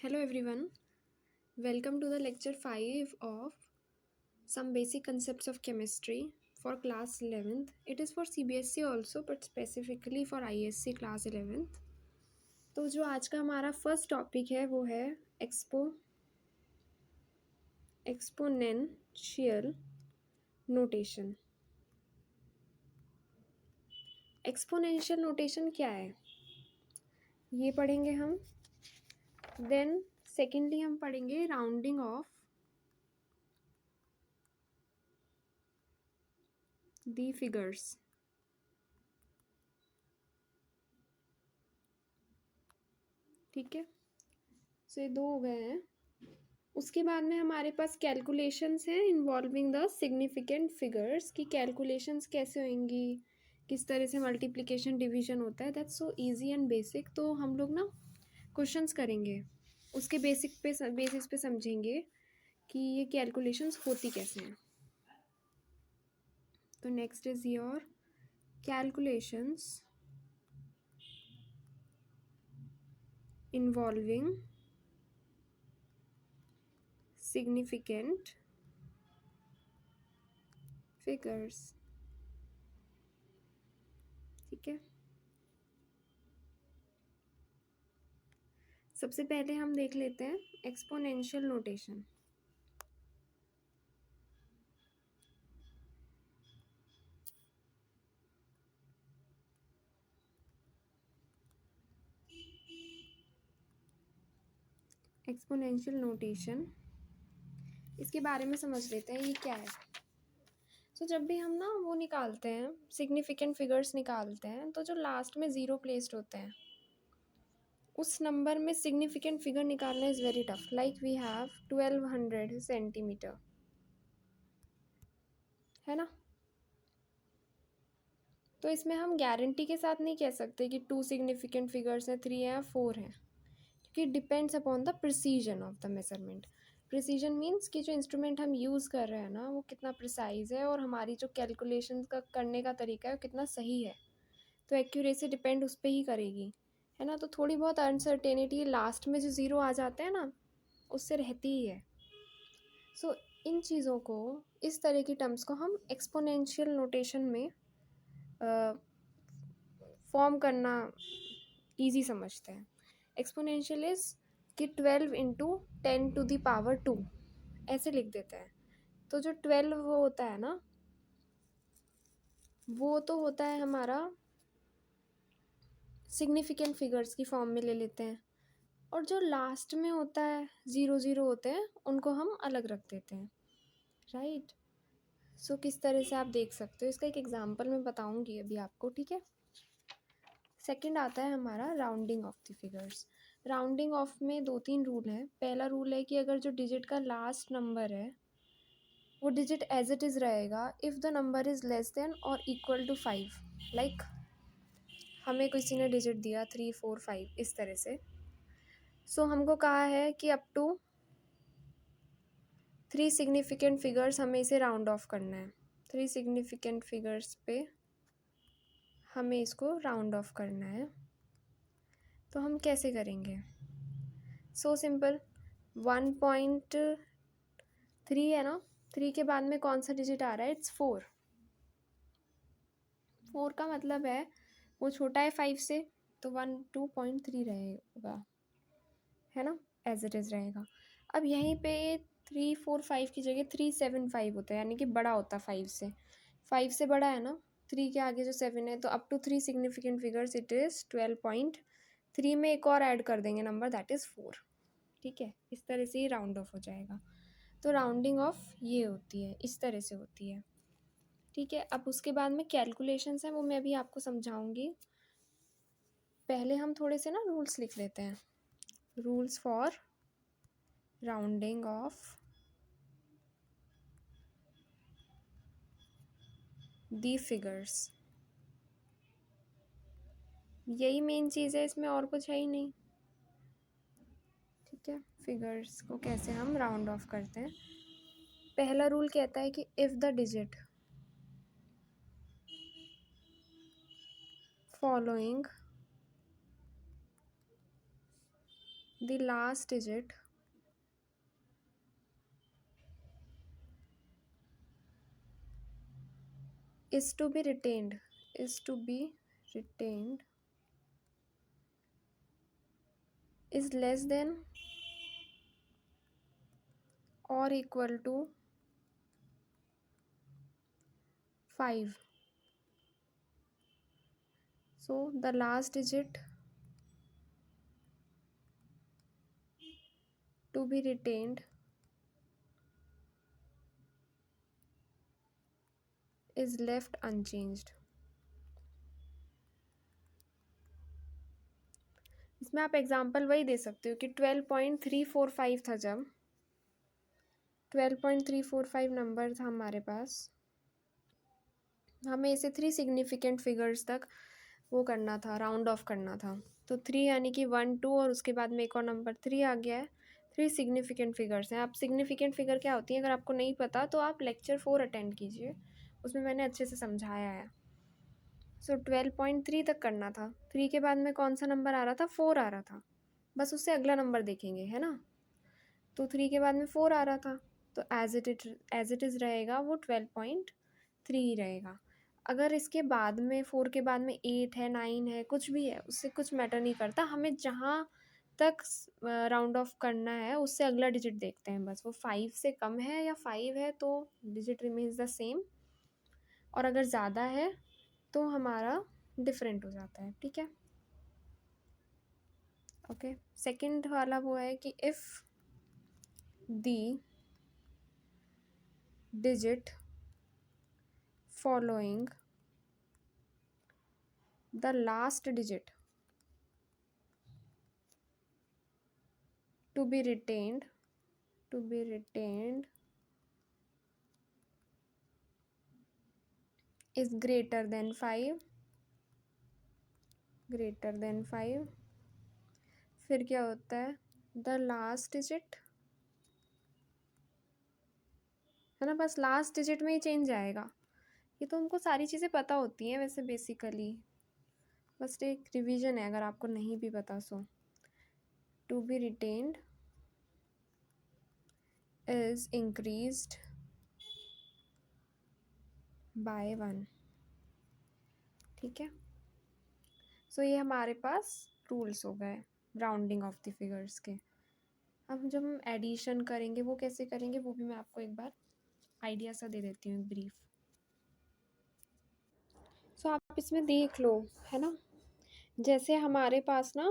Hello everyone, welcome to the lecture 5 of some basic concepts of chemistry for class 11th. It is for CBSE also but specifically for ISC class 11th. तो जो आज का हमारा first topic है वो है exponential notation. Exponential notation क्या है ये पढ़ेंगे हम। देन सेकेंडली हम पढ़ेंगे राउंडिंग ऑफ द फिगर्स। ठीक है, सो ये दो हो गए हैं। उसके बाद में हमारे पास कैलकुलेशंस हैं इन्वॉल्विंग द सिग्निफिकेंट फिगर्स की कैलकुलेशंस कैसे होंगी, किस तरह से मल्टीप्लिकेशन डिवीजन होता है। That's so easy and basic. तो हम लोग ना क्वेश्चंस करेंगे, उसके बेसिस पे समझेंगे कि ये कैलकुलेशंस होती कैसे हैं। तो next is your calculations involving significant figures. ठीक है, सबसे पहले हम देख लेते हैं एक्सपोनेंशियल नोटेशन। एक्सपोनेंशियल नोटेशन, इसके बारे में समझ लेते हैं ये क्या है। सो जब भी हम ना वो निकालते हैं सिग्निफिकेंट फिगर्स निकालते हैं तो जो लास्ट में ज़ीरो प्लेस्ड होते हैं उस नंबर में सिग्निफिकेंट फिगर निकालना is very tough. Like we have 1200 centimetre, है ना। तो इसमें हम गारंटी के साथ नहीं कह सकते कि टू सिग्निफिकेंट फिगर्स हैं, थ्री हैं या फोर हैं, क्योंकि depends upon the precision of the measurement. Precision means कि जो इंस्ट्रूमेंट हम यूज़ कर रहे हैं ना वो कितना प्रिसाइज है और हमारी जो कैलकुलेशन का करने का तरीका है वो कितना सही है। तो एक्यूरेसी डिपेंड उस पर ही करेगी, है ना। तो थोड़ी बहुत अनसर्टेनिटी लास्ट में जो ज़ीरो आ जाते हैं ना उससे रहती ही है। सो इन चीज़ों को, इस तरह की टर्म्स को हम एक्सपोनेंशियल नोटेशन में फॉर्म करना ईजी समझते हैं। एक्सपोनेंशियल इज कि 12 इंटू 10⁻², ऐसे लिख देते हैं। तो जो 12 वो होता है ना वो तो होता है हमारा सिग्निफिकेंट फिगर्स की फॉर्म में ले लेते हैं, और जो लास्ट में होता है ज़ीरो ज़ीरो होते हैं उनको हम अलग रख देते हैं, राइट। सो किस तरह से आप देख सकते हो इसका एक एग्जांपल मैं बताऊंगी अभी आपको, ठीक है। सेकंड आता है हमारा rounding off the figures. Rounding off में दो तीन रूल हैं। पहला रूल है कि अगर जो डिजिट का लास्ट नंबर है वो डिजिट एज इट इज़ रहेगा if the number is less than और इक्वल टू 5। लाइक हमें किसी ने डिजिट दिया 3 4 5 इस तरह से। सो हमको कहा है कि अप टू 3 सिग्निफिकेंट फिगर्स हमें इसे राउंड ऑफ करना है। 3 सिग्निफिकेंट फिगर्स पे हमें इसको राउंड ऑफ करना है। तो हम कैसे करेंगे? सो सिंपल, 1.3 है ना, 3 के बाद में कौन सा डिजिट आ रहा है? इट्स 4। 4 का मतलब है वो छोटा है 5 से, तो 2.3 रहेगा, है ना, एज इट इज़ रहेगा। अब यहीं पे 3 4 5 की जगह 3 7 5 होता है, यानी कि बड़ा होता है 5 से। 5 से बड़ा है ना, 3 के आगे जो 7 है, तो up to 3 significant figures it is 12.3 में एक और ऐड कर देंगे नंबर, दैट इज़ 4। ठीक है, इस तरह से ही राउंड ऑफ हो जाएगा। तो राउंडिंग ऑफ ये होती है, इस तरह से होती है, ठीक है। अब उसके बाद में कैलकुलेशंस हैं वो मैं अभी आपको समझाऊंगी। पहले हम थोड़े से ना रूल्स लिख लेते हैं। Rules for rounding of the figures, यही मेन चीज़ है, इसमें और कुछ है ही नहीं, ठीक है। फिगर्स को कैसे हम राउंड ऑफ करते हैं। पहला रूल कहता है कि if the digit following the last digit is to be retained is less than or equal to 5. So the last digit to be retained is left unchanged. इसमें आप एग्जांपल वही दे सकते हो कि 12.345 था, जब 12.345 नंबर था हमारे पास, हमें इसे 3 सिग्निफिकेंट फिगर्स तक वो करना था, राउंड ऑफ करना था। तो 3 यानी कि 1 2 और उसके बाद में एक और नंबर 3 आ गया है। 3 सिग्निफिकेंट फिगर्स हैं। आप सिग्निफिकेंट फिगर क्या होती है अगर आपको नहीं पता तो आप लेक्चर 4 अटेंड कीजिए, उसमें मैंने अच्छे से समझाया है। सो 12.3 तक करना था। 3 के बाद में कौन सा नंबर आ रहा था? 4 आ रहा था। बस उससे अगला नंबर देखेंगे, है ना। तो 3 के बाद में 4 आ रहा था, तो एज इट इज़ रहेगा वो 12.3 ही रहेगा। अगर इसके बाद में 4 के बाद में 8 है, 9 है, कुछ भी है, उससे कुछ मैटर नहीं करता। हमें जहाँ तक राउंड ऑफ करना है उससे अगला डिजिट देखते हैं बस। वो 5 से कम है या 5 है तो डिजिट रिमेन्स द सेम, और अगर ज़्यादा है तो हमारा डिफरेंट हो जाता है। ठीक है, ओके। सेकंड वाला वो है कि if the digit following the last digit to be retained is greater than 5, फिर क्या होता है? the last digit, है ना, बस लास्ट डिजिट में ही चेंज आएगा। ये तो हमको सारी चीज़ें पता होती हैं वैसे बेसिकली, बस एक रिवीजन है अगर आपको नहीं भी पता सो। To be retained is increased by 1। ठीक है, सो ये हमारे पास रूल्स हो गए राउंडिंग ऑफ द फिगर्स के। अब जब हम एडिशन करेंगे वो कैसे करेंगे वो भी मैं आपको एक बार आइडिया सा दे देती हूँ, ब्रीफ। सो आप इसमें देख लो, है ना, जैसे हमारे पास ना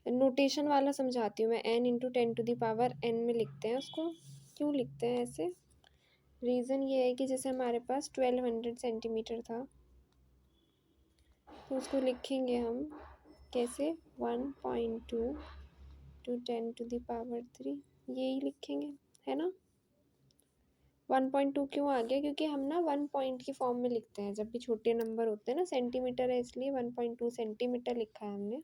नोटेशन वाला समझाती हूँ मैं। n इंटू 10⁻n में लिखते हैं उसको। क्यों लिखते हैं ऐसे? रीज़न ये है कि जैसे हमारे पास 1200 सेंटीमीटर था तो उसको लिखेंगे हम कैसे? 1.2 टू 10⁻3, यही लिखेंगे, है ना। 1.2 क्यों आ गया? क्योंकि हम ना 1 पॉइंट की फॉर्म में लिखते हैं जब भी छोटे नंबर होते हैं ना। सेंटीमीटर है इसलिए 1.2 सेंटीमीटर लिखा है हमने।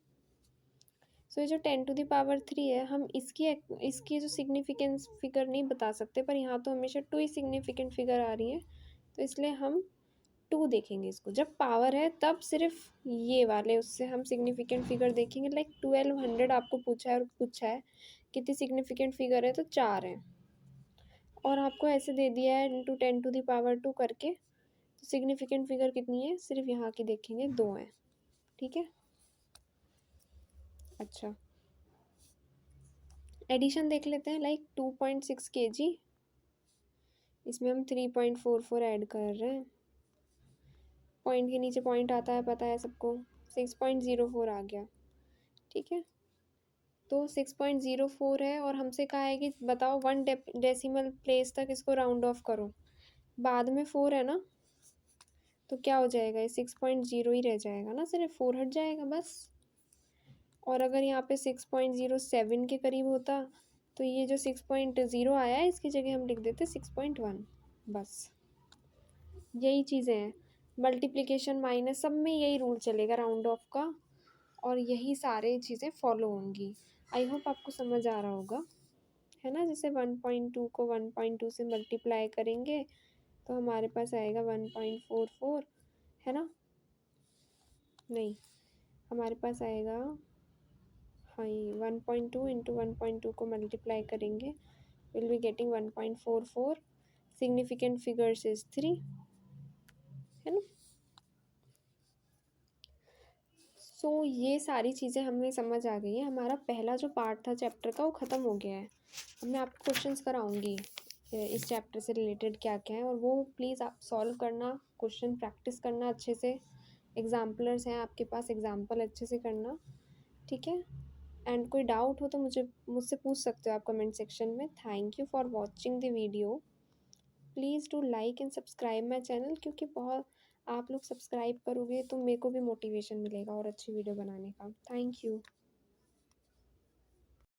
सो ये जो 10⁻3 है, हम इसकी जो सिग्निफिकेंस फिगर नहीं बता सकते, पर यहाँ तो हमेशा 2 ही सिग्निफिकेंट फिगर आ रही है, तो इसलिए हम 2 देखेंगे इसको। जब पावर है तब सिर्फ ये वाले उससे हम सिग्निफिकेंट फिगर देखेंगे। लाइक 1200 आपको पूछा है कितनी सिग्निफिकेंट फिगर है, तो 4 है, और आपको ऐसे दे दिया है इंटू 10⁻2 करके, तो सिग्निफिकेंट फिगर कितनी है सिर्फ यहाँ की देखेंगे, 2 है। ठीक है, अच्छा, एडिशन देख लेते हैं। लाइक 2.6 kg, इसमें हम 3.44 ऐड कर रहे हैं। पॉइंट के नीचे पॉइंट आता है, पता है सबको। 6.04 आ गया। ठीक है, तो 6.04 है और हमसे कहा है कि बताओ 1 डेसिमल प्लेस तक इसको राउंड ऑफ करो। बाद में 4 है ना, तो क्या हो जाएगा? ये 6.0 ही रह जाएगा ना, सिर्फ 4 हट जाएगा बस। और अगर यहाँ पे 6.07 के करीब होता तो ये जो 6.0 आया है इसकी जगह हम लिख देते 6.1, बस। यही चीज़ें हैं, मल्टीप्लिकेशन माइनस सब में यही रूल चलेगा राउंड ऑफ का, और यही सारे चीज़ें फॉलो होंगी। आई होप आपको समझ आ रहा होगा, है ना। जैसे 1.2 को 1.2 से मल्टीप्लाई करेंगे तो हमारे पास आएगा 1.44, है ना। नहीं, हमारे पास आएगा हाँ, 1.2 इंटू 1.2 को मल्टीप्लाई करेंगे, will be getting 1.44। Significant figures is 3, है ना। सो ये सारी चीज़ें हमें समझ आ गई है। हमारा पहला जो पार्ट था चैप्टर का वो ख़त्म हो गया है। अब मैं आपको क्वेश्चंस कराऊंगी इस चैप्टर से रिलेटेड क्या क्या है, और वो प्लीज़ आप सॉल्व करना, क्वेश्चन प्रैक्टिस करना अच्छे से। एग्जाम्पलर्स हैं आपके पास, एग्जाम्पल अच्छे से करना, ठीक है। एंड कोई डाउट हो तो मुझसे पूछ सकते हो आप कमेंट सेक्शन में। Thank you for watching the video. Please do like and subscribe my channel, क्योंकि बहुत आप लोग सब्सक्राइब करोगे तो मेरे को भी मोटिवेशन मिलेगा और अच्छी वीडियो बनाने का। Thank you.